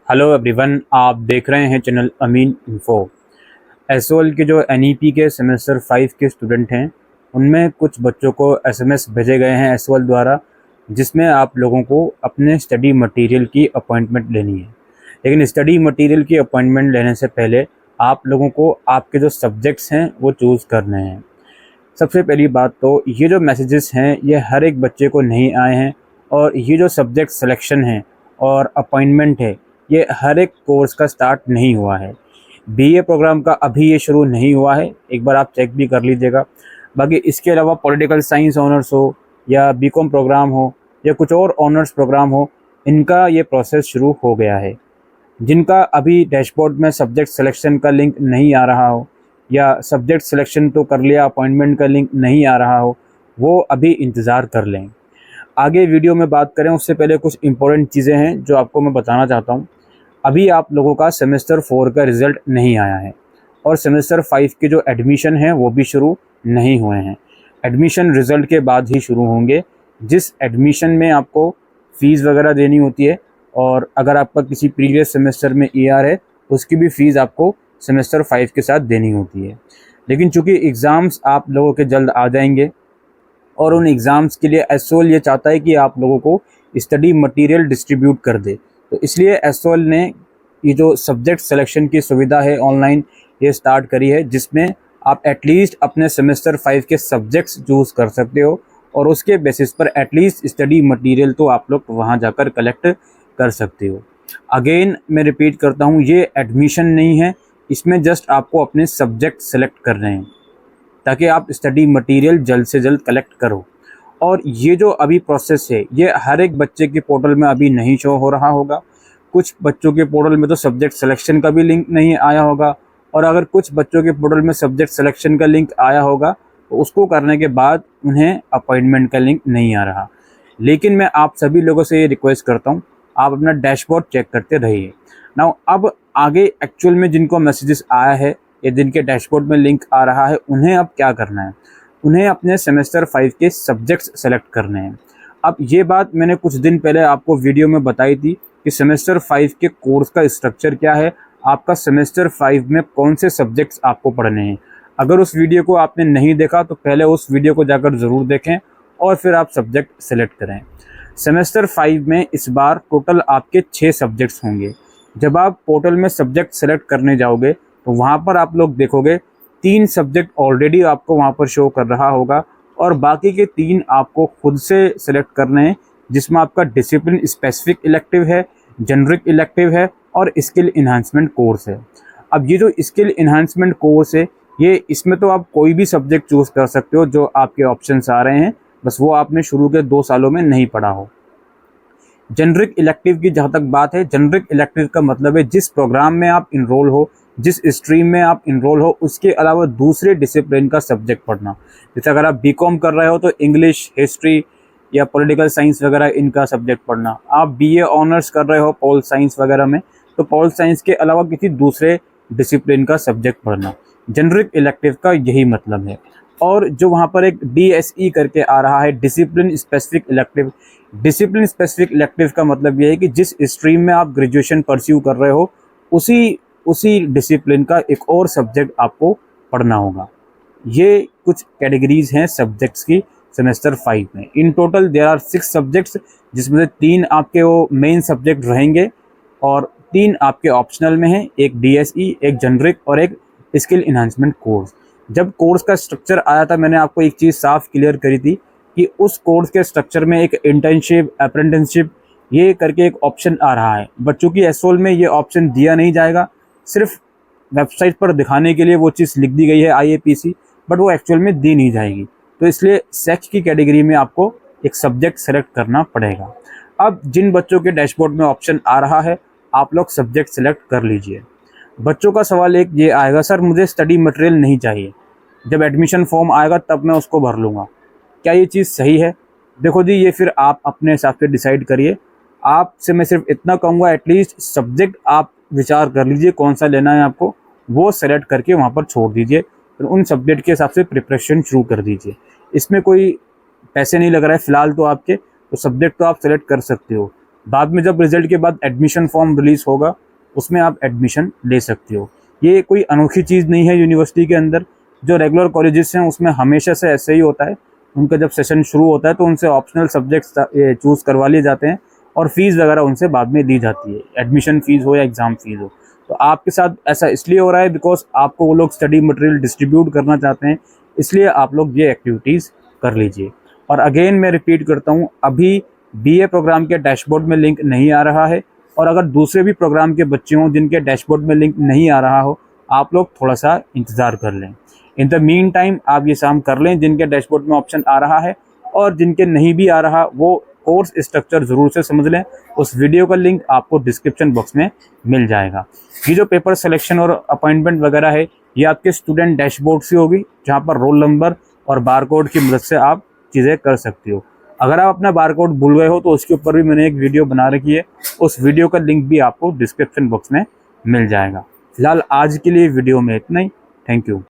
Hello everyone, आप देख रहे हैं चैनल अमीन इन्फो। एसओएल के जो एनईपी के सेमेस्टर 5 के स्टूडेंट हैं, उनमें कुछ बच्चों को एसएमएस भेजे गए हैं एसओएल द्वारा, जिसमें आप लोगों को अपने स्टडी मटेरियल की अपॉइंटमेंट लेनी है। लेकिन स्टडी मटेरियल की अपॉइंटमेंट लेने से पहले आप लोगों को आपके जो सब्जेक्ट्स हैं वो चूज़ करने हैं। सबसे पहली बात तो ये जो मैसेजेस हैं ये हर एक बच्चे को नहीं आए हैं, और ये जो सब्जेक्ट सिलेक्शन है और अपॉइंटमेंट है ये हर एक कोर्स का स्टार्ट नहीं हुआ है। बीए प्रोग्राम का अभी ये शुरू नहीं हुआ है, एक बार आप चेक भी कर लीजिएगा। बाकी इसके अलावा पॉलिटिकल साइंस ऑनर्स हो या बीकॉम प्रोग्राम हो या कुछ और ऑनर्स प्रोग्राम हो, इनका ये प्रोसेस शुरू हो गया है। जिनका अभी डैशबोर्ड में सब्जेक्ट सिलेक्शन का लिंक नहीं आ रहा हो या सब्जेक्ट सिलेक्शन तो कर लिया, अपॉइंटमेंट का लिंक नहीं आ रहा हो, वो अभी इंतज़ार कर लें। आगे वीडियो में बात करें उससे पहले कुछ इंपॉर्टेंट चीज़ें हैं जो आपको मैं बताना चाहता हूँ। अभी आप लोगों का सेमेस्टर 4 का रिज़ल्ट नहीं आया है और सेमेस्टर 5 के जो एडमिशन हैं वो भी शुरू नहीं हुए हैं। एडमिशन रिज़ल्ट के बाद ही शुरू होंगे, जिस एडमिशन में आपको फ़ीस वगैरह देनी होती है, और अगर आपका किसी प्रीवियस सेमेस्टर में ईआर है उसकी भी फ़ीस आपको सेमेस्टर 5 के साथ देनी होती है। लेकिन चूँकि एग्ज़ाम्स आप लोगों के जल्द आ जाएंगे और उन एग्ज़ाम्स के लिए एसओएल ये चाहता है कि आप लोगों को स्टडी मटेरियल डिस्ट्रीब्यूट कर दे, तो इसलिए एसओएल ने ये जो सब्जेक्ट सिलेक्शन की सुविधा है ऑनलाइन ये स्टार्ट करी है, जिसमें आप एटलीस्ट अपने सेमेस्टर 5 के सब्जेक्ट्स चूज़ कर सकते हो और उसके बेसिस पर एटलीस्ट स्टडी मटेरियल तो आप लोग वहाँ जाकर कलेक्ट कर सकते हो। अगेन मैं रिपीट करता हूँ, ये एडमिशन नहीं है, इसमें जस्ट आपको अपने सब्जेक्ट सेलेक्ट करने हैं ताकि आप स्टडी मटेरियल जल्द से जल्द कलेक्ट करो। और ये जो अभी प्रोसेस है ये हर एक बच्चे के पोर्टल में अभी नहीं शो हो रहा होगा। कुछ बच्चों के पोर्टल में तो सब्जेक्ट सिलेक्शन का भी लिंक नहीं आया होगा, और अगर कुछ बच्चों के पोर्टल में सब्जेक्ट सिलेक्शन का लिंक आया होगा तो उसको करने के बाद उन्हें अपॉइंटमेंट का लिंक नहीं आ रहा। लेकिन मैं आप सभी लोगों से ये रिक्वेस्ट करता हूँ, आप अपना डैशबोर्ड चेक करते रहिए। नाउ अब आगे एक्चुअल में जिनको मैसेजेस आया है या जिनके डैशबोर्ड में लिंक आ रहा है, उन्हें अब क्या करना है, उन्हें अपने सेमेस्टर 5 के सब्जेक्ट्स सेलेक्ट करने हैं। अब ये बात मैंने कुछ दिन पहले आपको वीडियो में बताई थी कि सेमेस्टर 5 के कोर्स का स्ट्रक्चर क्या है, आपका सेमेस्टर 5 में कौन से सब्जेक्ट्स आपको पढ़ने हैं। अगर उस वीडियो को आपने नहीं देखा तो पहले उस वीडियो को जाकर ज़रूर देखें और फिर आप सब्जेक्ट सेलेक्ट करें। सेमेस्टर 5 में इस बार टोटल आपके 6 सब्जेक्ट्स होंगे। जब आप पोर्टल में सब्जेक्ट सेलेक्ट करने जाओगे तो वहाँ पर आप लोग देखोगे 3 सब्जेक्ट ऑलरेडी आपको वहाँ पर शो कर रहा होगा, और बाकी के 3 आपको खुद से सेलेक्ट करने हैं, जिसमें आपका डिसिप्लिन स्पेसिफिक इलेक्टिव है, जेनरिक इलेक्टिव है और स्किल इन्हांसमेंट कोर्स है। अब ये जो स्किल इन्हांसमेंट कोर्स है ये इसमें तो आप कोई भी सब्जेक्ट चूज़ कर सकते हो जो आपके ऑप्शंस आ रहे हैं, बस वो आपने शुरू के 2 सालों में नहीं पढ़ा हो। जेनरिक इलेक्टिव की जहाँ तक बात है, जेनरिक इलेक्टिव का मतलब है जिस प्रोग्राम में आप इनरोल हो, जिस स्ट्रीम में आप इनरोल हो, उसके अलावा दूसरे डिसिप्लिन का सब्जेक्ट पढ़ना। जैसे अगर आप बीकॉम कर रहे हो तो इंग्लिश, हिस्ट्री या पॉलिटिकल साइंस वगैरह इनका सब्जेक्ट पढ़ना। आप बीए ऑनर्स कर रहे हो पॉल साइंस वगैरह में, तो पॉल साइंस के अलावा किसी दूसरे डिसिप्लिन का सब्जेक्ट पढ़ना। जेनरिक इलेक्टिव का यही मतलब है। और जो वहाँ पर एक DSE करके आ रहा है, discipline specific elective. Discipline specific elective का मतलब ये है कि जिस स्ट्रीम में आप ग्रेजुएशन परस्यू कर रहे हो उसी डिसिप्लिन का एक और सब्जेक्ट आपको पढ़ना होगा। ये कुछ कैटेगरीज हैं सब्जेक्ट्स की सेमेस्टर 5 में। In total there are 6 subjects, जिसमें से 3 आपके वो मेन सब्जेक्ट रहेंगे और 3 आपके ऑप्शनल में हैं, एक DSE, एक जेनरिक और एक स्किल इन्हांसमेंट कोर्स। जब कोर्स का स्ट्रक्चर आया था मैंने आपको एक चीज़ साफ क्लियर करी थी कि उस कोर्स के स्ट्रक्चर में एक इंटर्नशिप, अप्रेंटिसशिप ये करके एक ऑप्शन आ रहा है। बच्चों की एसओएल में ये ऑप्शन दिया नहीं जाएगा, सिर्फ वेबसाइट पर दिखाने के लिए वो चीज़ लिख दी गई है IAPC, बट वो एक्चुअल में दी नहीं जाएगी। तो इसलिए सेक्स की कैटेगरी में आपको एक सब्जेक्ट सेलेक्ट करना पड़ेगा। अब जिन बच्चों के डैशबोर्ड में ऑप्शन आ रहा है आप लोग सब्जेक्ट सेलेक्ट कर लीजिए। बच्चों का सवाल एक ये आएगा, सर मुझे स्टडी मटेरियल नहीं चाहिए, जब एडमिशन फॉर्म आएगा तब मैं उसको भर लूँगा, क्या ये चीज़ सही है? देखो जी, ये फिर आप अपने हिसाब से डिसाइड करिए। आपसे मैं सिर्फ इतना कहूँगा, एटलीस्ट सब्जेक्ट आप विचार कर लीजिए कौन सा लेना है आपको, वो सेलेक्ट करके वहाँ पर छोड़ दीजिए, फिर उन सब्जेक्ट के हिसाब से प्रिपरेशन शुरू कर दीजिए। इसमें कोई पैसे नहीं लग रहा है फ़िलहाल तो आपके, तो सब्जेक्ट तो आप सेलेक्ट कर सकते हो। बाद में जब रिजल्ट के बाद एडमिशन फॉर्म रिलीज़ होगा उसमें आप एडमिशन ले सकते हो। ये कोई अनोखी चीज़ नहीं है यूनिवर्सिटी के अंदर। जो रेगुलर कॉलेजेस हैं उसमें हमेशा से ऐसे ही होता है। उनका जब सेशन शुरू होता है तो उनसे ऑप्शनल सब्जेक्ट्स चूज़ करवा लिए जाते हैं और फीस वगैरह उनसे बाद में ली जाती है, एडमिशन फ़ीस हो या एग्ज़ाम फ़ीस हो। तो आपके साथ ऐसा इसलिए हो रहा है बिकॉज़ आपको वो लोग स्टडी मटेरियल डिस्ट्रीब्यूट करना चाहते हैं, इसलिए आप लोग ये एक्टिविटीज़ कर लीजिए। और अगेन मैं रिपीट करता हूँ, अभी बीए प्रोग्राम के डैशबोर्ड में लिंक नहीं आ रहा है, और अगर दूसरे भी प्रोग्राम के बच्चे हों जिनके डैशबोर्ड में लिंक नहीं आ रहा हो, आप लोग थोड़ा-सा इंतज़ार कर लें। इन द मीन टाइम आप ये काम कर लें जिनके डैशबोर्ड में ऑप्शन आ रहा है, और जिनके नहीं भी आ रहा वो कोर्स स्ट्रक्चर ज़रूर से समझ लें। उस वीडियो का लिंक आपको डिस्क्रिप्शन बॉक्स में मिल जाएगा। ये जो पेपर सिलेक्शन और अपॉइंटमेंट वगैरह है, ये आपके स्टूडेंट डैशबोर्ड से होगी, जहाँ पर रोल नंबर और बारकोड की मदद से आप चीज़ें कर सकते हो। अगर आप अपना बारकोड भूल गए हो तो उसके ऊपर भी मैंने एक वीडियो बना रखी है, उस वीडियो का लिंक भी आपको डिस्क्रिप्शन बॉक्स में मिल जाएगा। फिलहाल आज के लिए वीडियो में इतना ही। Thank you.